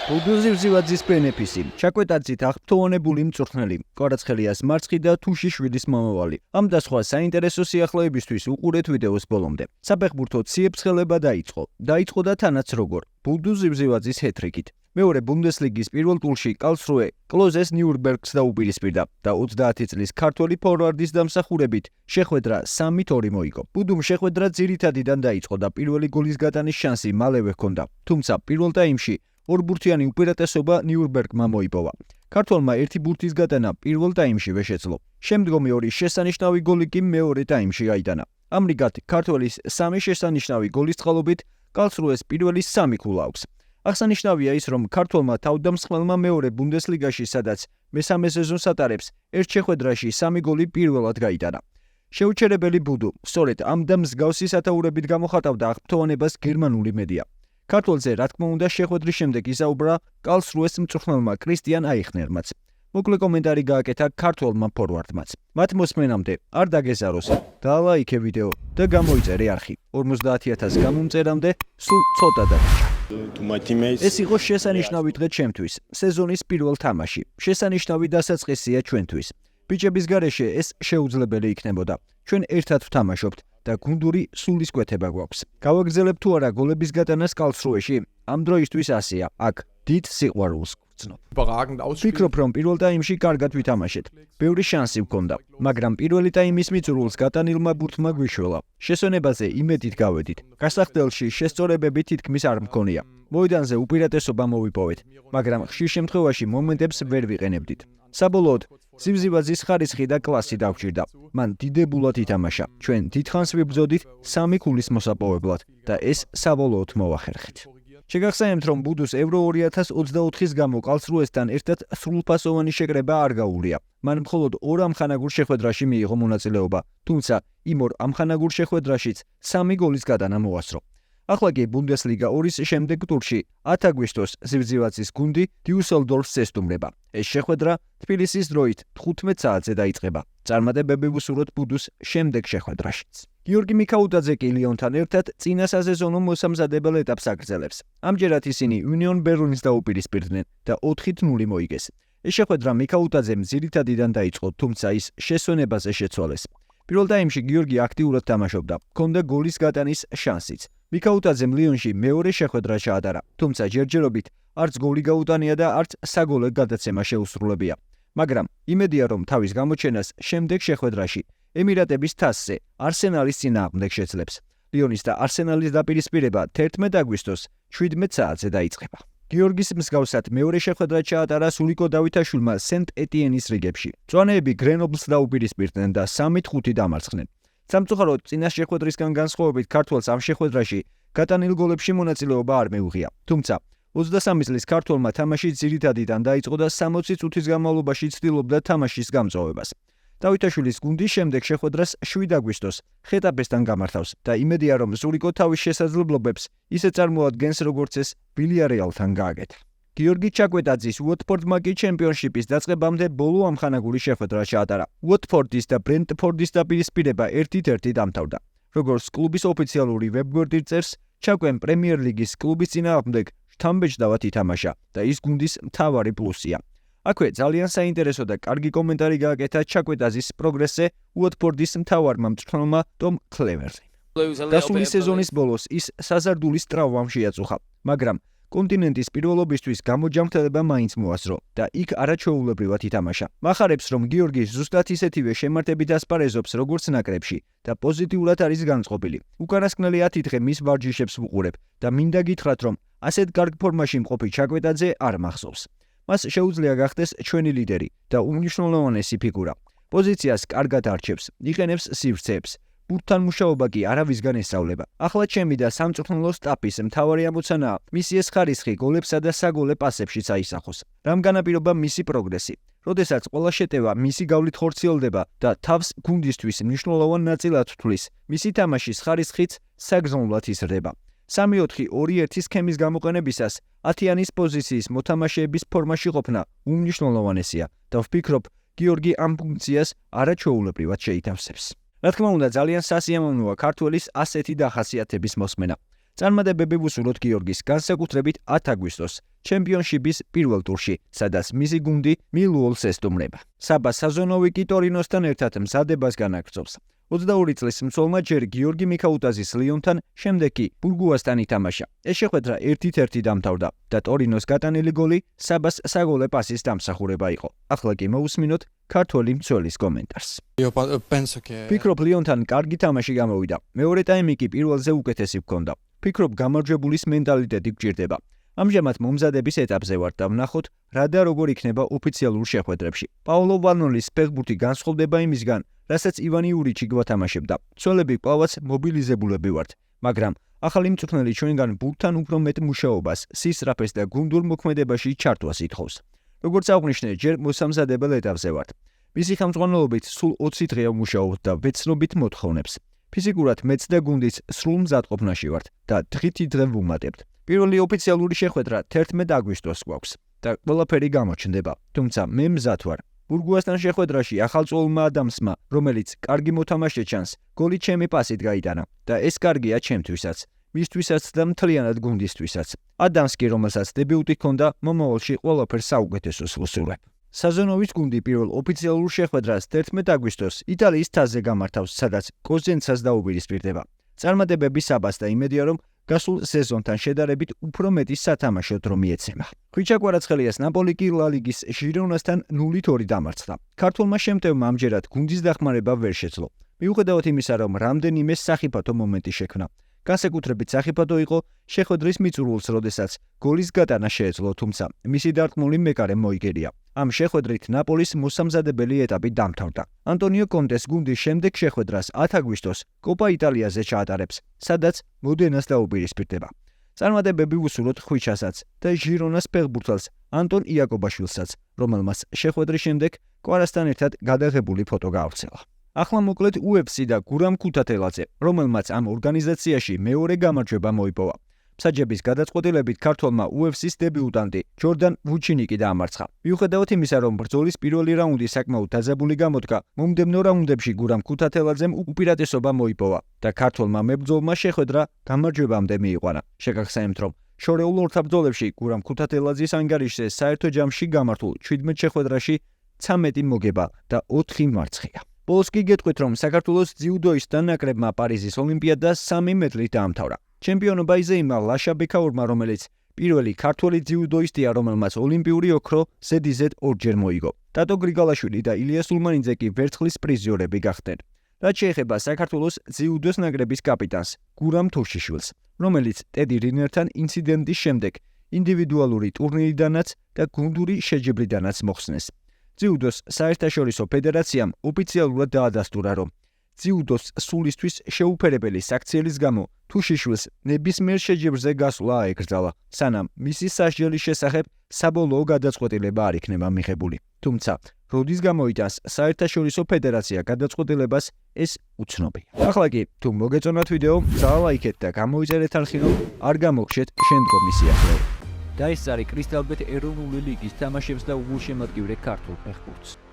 ბუდუზივზივაძის ბენეფისი, ჩაკვეტაძით აღფრთოვანებული მწვრთნელი, კვარაცხელიას მარცხი და თუში შვიდის მომავალი. ამ და სხვა საინტერესო სიახლეებისთვის უყურეთ ვიდეოს ბოლომდე. საფეხბურთო ციებ-ცხელება დაიწყო და თანაც როგორ. ბუდუზივზივაძის ჰეტრიკით. მეორე ბუნდესლიგის პირველ ტურში კალსრუე კლოზეს ნიურნბერგს დაუპირისპირდა და 30 წლის ქართველი ფორვარდის დამსახურებით შეხვედრა 3-2 მოიგო. ბუდუმ შეხვედრა ძირითადიდან დაიწყო და პირველი გოლის გატანის შანსი მალევე ჰქონდა. თუმცა პირველ ტაიმში ორბურთიანი უპირატესობა ნიურნბერგმა მოიპოვა. ქართველმა ერთი ბურთის გატანა პირველ ტაიმშივე შეძლო. შემდგომი ორი შესანიშნავი გოლი კი მეორე ტაიმში გაიტანა. ამრიგად, ქართველის 3 შესანიშნავი გოლის წყალობით კალსრუეს პირველი 3 ქულა აქვს. აღსანიშნავია ის, რომ ქართველმა თავდამსხმელმა მეორე ბუნდესლიგაში, სადაც მესამე სეზონს ატარებს, ერთ შეხვედრაში 3 გოლი პირველად გაიტანა. შეუჩერებელი ბუდუ, სწორედ ამ და მსგავსი სათაურებით გამოხატავდა აღფრთოვანებას გერმანული მედია. ქართველზე, რა თქმა უნდა, შეხვედრის შემდეგ ისაუბრა კალსრუეს მწვრთნელმა კრისტიან აიხნერმაც. მოკლე კომენტარი გააკეთა ქართველმა ფორვარდმაც. მათ მოსმენამდე არ დაგეზაროს, დაალაიქე ვიდეო და გამოიწერე არხი. 50,000 გამომწერამდე სულ ცოტა დარჩა. ეს იყო შესანიშნავი დღე ჩემთვის, სეზონის პირველ თამაში. შესანიშნავი დასაწყისია ჩვენთვის. ბიჭების გარეშე ეს შეუძლებელი იქნებოდა. ჩვენ ერთად ვთამაშობთ და გუნდური სულისკვეთება გვაქვს. გავაგრძელებ თუ არა გოლების გატანას კალსრუეში? ამ დროისთვის ასეა, აქ დიდ სიყვარულს ვგრძნობ. ვფიქრობ, რომ პირველ ტაიმში კარგად ვითამაშეთ. ბევრი შანსი ვქონდა, მაგრამ პირველი ტაიმის მიწურულს გატანილმა ბურთმა გვიშველა. შესვენებაზე იმედით გავედით. გასახდელში შესწორებები თითქმის არ მქონია. მოედანზე უპირატესობა მოვიპოვეთ, მაგრამ ხშირ შემთხვევაში მომენტებს ვერ ვიყენებდით. საბოლოოდ ზივზივაძის ხარისხი და კლასი დავჭირდა. მან დიდებულად ითამაშა. ჩვენ დიდხანს ვიბრძოდით 3 ქულის მოსაპოვებლად და ეს საბოლოოდ მოახერხეთ. შეგახსენებთ, რომ ბუდუს ევრო 2024-ის გამო კალსრუესთან ერთად სრულფასოვანი შეკრება არ გაუვლია. მან მხოლოდ 2 ამხანაგურ შეხვედრაში მიიღო მონაწილეობა, თუმცა იმ 2 ამხანაგურ შეხვედრაშიც 3 გოლის გატანა მოასწრო. ახლა კი ბუნდესლიგა 2-ის შემდეგ ტურში 10 აგვისტოს ზივზივაძის გუნდი დიუსელდორფს ესტუმრება. ეს შეხვედრა თბილისის დროით 15 საათზე დაიწყება. წარმატებები ვუსურვოთ ბუდუს შემდეგ შეხვედრაშიც. გიორგი მიქაუტაძე კი ლიონთან ერთად წინა სასეზონო მოსამზადებელ ეტაპს აგრძელებს. ამჯერად ისინი უნიონ ბერლინს დაუპირისპირდნენ და 4-0 მოიგეს. ეს შეხვედრა მიქაუტაძემ ძირითადიდან დაიწყო, თუმცა ის შესვენებაზე შეცვალეს. პირველ ტაიმში გიორგი აქტიურად თამაშობდა, ჰქონდა გოლის გატანის შანსიც. მიქაუტაძემ ლიონში მეორე შეხვედრა ჩაატარა, თუმცა ჯერჯერობით არც გოლი გაუტანია და არც საგოლე გადაცემა შეუსრულებია. მაგრამ იმედია, რომ თავის გამოჩენას შემდეგ შეხვედრაში ემირატების თასზე არსენალის წინააღმდეგ შეძლებს. ლიონის და არსენალის დაპირისპირება 11 აგვისტოს 17 საათზე დაიწყება. გიორგის მსგავსად მეორე შეხვედრა ჩაატარა სულიკო დავითაშვილმა სენტ-ეტიენის რიგებში. მწვანეები გრენობლს დაუპირისპირდნენ და 3-5 დამარცხდნენ. სამწუხაროდ წინა შეხვედრისგან განსხვავებით ქართველს ამ შეხვედრაში გატანილ გოლებში მონაწილეობა არ მიუღია. თუმცა 23 წლის ქართველმა თამაში ძირითადიდან დაიწყო და 60 წუთის განმავლობაში ცდილობდა თამაშის გამწვავებას. დავითაშვილის გუნდი შემდეგ შეხვედრას 7 აგვისტოს ხეტაფესთან გამართავს და იმედია, რომ სულიკო თავის შესაძლებლობებს ისე წარმოადგენს, როგორც ეს ვილიარეალთან გააკეთა. გიორგი ჩაკვეტაძის უოტფორდმა კი ჩემპიონშიპის დაწყებამდე ბოლო ამხანაგური შეხვედრა ჩაატარა. უოტფორდის და ბრენტფორდის დაპირისპირება 1-1 დამთავრდა. როგორც კლუბის ოფიციალური ვებგვერდი წერს, ჩაკვემ პრემიერ ლიგის კლუბის წინააღმდეგ შთამბეჭდავად ითამაშა და ის გუნდის მთავარი პლუსია. აქვე ძალიან საინტერესო და კარგი კომენტარი გააკეთა ჩაკვეტაძის პროგრესზე უოტფორდის მთავარმა მწვრთნელმა ტომ კლევერზიმ. გასული სეზონის ბოლოს ის საზარდულის ტრავმამ შეაწუხა, მაგრამ კონტინენტის პირველობისთვის გამოჯამრთელება მაინც მოასწრო და იქ არაჩვეულებრივად ითამაშა. მახარებს, რომ გიორგი ზუსტად ისეთივე შემართებით ასპარეზობს, როგორც ნაკრებში და პოზიტიურად არის განწყობილი. უკანასკნელი 10 დღე მის ვარჯიშებს ვუყურებ და მინდა გითხრათ, რომ ასეთ კარგ ფორმაში მყოფი ჩაკვეტაძე არ მახსოვს. მას შეუძლია გახდეს ჩვენი ლიდერი და უმნიშვნელოვანესი ფიგურა. პოზიციას კარგად არჩევს, იყენებს სივრცეებს. ბურთთან მუშაობა კი არავისგან ესწავლება. ახლა ჩემი და სამწვრთნელო სტაფის მთავარი ამოცანაა მისი ეს ხარისხი გოლებსა და საგოლე პასებშიც აისახოს. რამ განაპირობა მისი პროგრესი. როდესაც ყველა შეტევა მისი გავლით ხორციელდება და თავს გუნდისთვის მნიშვნელოვან ნაწილად თვლის, მისი თამაშის ხარისხიც საგრძნობლად იზრდება. 3-4-2-1 სქემის გამოყენებისას 10-იანის პოზიციის მოთამაშეების ფორმაში ყოფნა უმნიშვნელოვანესია და ვფიქრობ, გიორგი ამ ფუნქციას არაჩვეულებრივად შეითავსებს. რა თქმა უნდა, ძალიან სასიამოვნოა ქართველის ასეთი დახასიათების მოსმენა. წარმატებები ვუსურვოთ გიორგის განსაკუთრებით 10 აგვისტოს ჩემპიონშიპის პირველ ტურში, სადაც მისი გუნდი მილუოლს ესტუმრება. საბა საზონოვიკი ტორინოსთან ერთად მზადებას განაგრძობს. 22 წლის მცველმა ჯერ გიორგი მიქაუტაზის ლიონთან, შემდეგ კი ბურგუასთან ითამაშა. ეს შეხვედრა 1-1 დამთავრდა და ტორინოს გატანილი გოლი საბას საგოლე პასის დამსახურება იყო. ახლა კი მოусმინოთ ქართველი მცველის კომენტარს. ფიქრობ ლიონთან კარგი თამაში გამოვიდა. მეორე ტაიმი კი პირველზე უკეთესი ჰქონდა. ფიქრობ გამარჯვებულის მენტალიტეტი გჭირდება. ამჟამად მომზადების ეტაპზე ვართ და ვნახოთ რა და როგორ იქნება ოფიციალურ შეხვედრებში. პაოლო ვანოლის ფეხბურთი განსხვავდება იმისგან, რასაც ივანი ურიჩი გვათამაშებდა. მცველები კვლავაც მობილიზებულები ვართ, მაგრამ ახალი მწვრთნელი ჩვენგან ბურთთან უფრო მეტ მუშაობას, სისწრაფეს და გუნდურ მოქმედებაში ჩართვას ითხოვს. როგორც აღვნიშნე, ჯერ მოსამზადებელ ეტაპზე ვართ. მისი ხელმძღვანელობით სულ 20 დღე ვმუშაობთ და ვეცნობით მოთხოვნებს. ფიზიკურად მეც და გუნდიც სრულ მზადყოფნაში ვართ და დღითი დღე ვუმატებთ. პირველი ოფიციალური შეხვედრა 11 აგვისტოს გვაქვს და ყველაფერი გამოჩნდება, თუმცა მე მზად ვარ. ბურგუასთან შეხვედრაში ახალწოლმა ადამსმა, რომელიც კარგი მოთამაშე ჩანს, გოლი ჩემი პასით გაიტანა და ეს კარგია ჩემთვისაც, მისთვისაც და მთლიანად გუნდისთვისაც. ადამს კი, რომელსაც დებიუტი ჰქონდა, მომავალში ყველაფერს საუკეთესოს ვუსურვებ. საზონოვის გუნდი პირველ ოფიციალურ შეხვედრას 11 აგვისტოს იტალიის თასზე გამართავს, სადაც კოზენცას დაუპირისპირდება. წარმატებები საბას და იმედია, რომ გასულ სეზონთან შედარებით უფრო მეტი სათამაშო დრო მიეცემა. ხვიჩა კვარაცხელიას ნაპოლი კი ლა ლიგის ჟირონასთან 0-2 დამარცხდა. ქართველმა შემტევმა ამჯერად გუნდის დახმარება ვერ შეძლო. მიუხედავად იმისა, რომ რამდენიმე სახიფათო მომენტი შექმნა. განსაკუთრებით სახიფათო იყო შეხვედრის მიწურულს, როდესაც გოლის გატანა შეეძლო, თუმცა მისი დარტყმული მეკარე მოიგერია. ამ შეხვედრით ნაპოლის მოსამზადებელი ეტაპი დამთავრდა. ანტონიო კონტეს გუნდი შემდეგ შეხვედრას 10 აგვისტოს კოპა იტალიაზე ჩაატარებს, სადაც მოდენას დაუპირისპირდება. წარმატებები ვუსურვოთ ხვიჩასაც და ჟირონას ფეხბურთელს ანტონ იაკობაშვილსაც, რომელმაც შეხვედრის შემდეგ კვარასთან ერთად გადაღებული ფოტო გაავრცელა. ახლა მოკლედ UFC და გურამ ქუთათელაძე, რომელმაც ამ ორგანიზაციაში მეორე გამარჯვება მოიპოვა. მსაჯების გადაწყვეტილებით ქართველმა UFC-ს დებიუტანტი ჯორდან ვუჩინიკი დაამარცხა. მიუხედავად იმისა, რომ ბრძოლის პირველი რაუნდი საკმაოდ დაძაბული გამოდგა, მომდევნო რაუნდებში გურამ ქუთათელაძემ უპირატესობა მოიპოვა და ქართველმა მებრძოლმა შეხვედრა გამარჯვებამდე მიიყვანა. შეგახსენებთ, რომ შორეულ ორთაბრძოლებში გურამ ქუთათელაძის ანგარიშზე საერთო ჯამში გამართულ 17 შეხვედრაში 13 მოგება და 4 მარცხია. ბოლოს კი გეტყვით, რომ საქართველოს ძიუდოისტთა ნაკრებმა პარიზის ოლიმპიადას 3 მედლით დაამთავრა. ჩემპიონობა იზეიმა ლაშა ბექაურმა, რომელიც პირველი ქართველი ძიუდოისტია, რომელმაც ოლიმპიური ოქრო ზედიზედ 2-ჯერ მოიგო. ტატო გრიგალაშვილი და ილია სულმანიძე კი ვერცხლის პრიზიორები გახდნენ. რაც შეეხება საქართველოს ძიუდოს ნაკრების კაპიტანს გურამ თურშიშვილს, რომელიც ტედი რინერთან ინციდენტის შემდეგ ინდივიდუალური ტურნირიდანაც და გუნდური შეჯიბრიდანაც მოხსნეს. ძიუდოს საერთაშორისო ფედერაციამ ოფიციალურად დაადასტურა, რომ ძიუდოს სულისთვის შეუფერებელი საქციელის გამო თუშიშვილს ნებისმიერ შეჯიბრზე გასვლა აეკრძალა, სანამ მისი სასჯელის შესახებ საბოლოო გადაწყვეტილება არ იქნება მიღებული. თუმცა, როდის გამოიტანს საერთაშორისო ფედერაცია გადაწყვეტილებას, ეს უცნობია. ახლა კი, თუ მოგეწონათ ვიდეო, ძალაიქეთ და გამოიწერეთ არხი, რომ არ გამოგხშეთ შემდგომი სიახლეები. და ეს არის კრისტალბეთ ეროვნული ლიგის თამაშებს და უგულშემატკივრე ქართულ ფეხბურთს.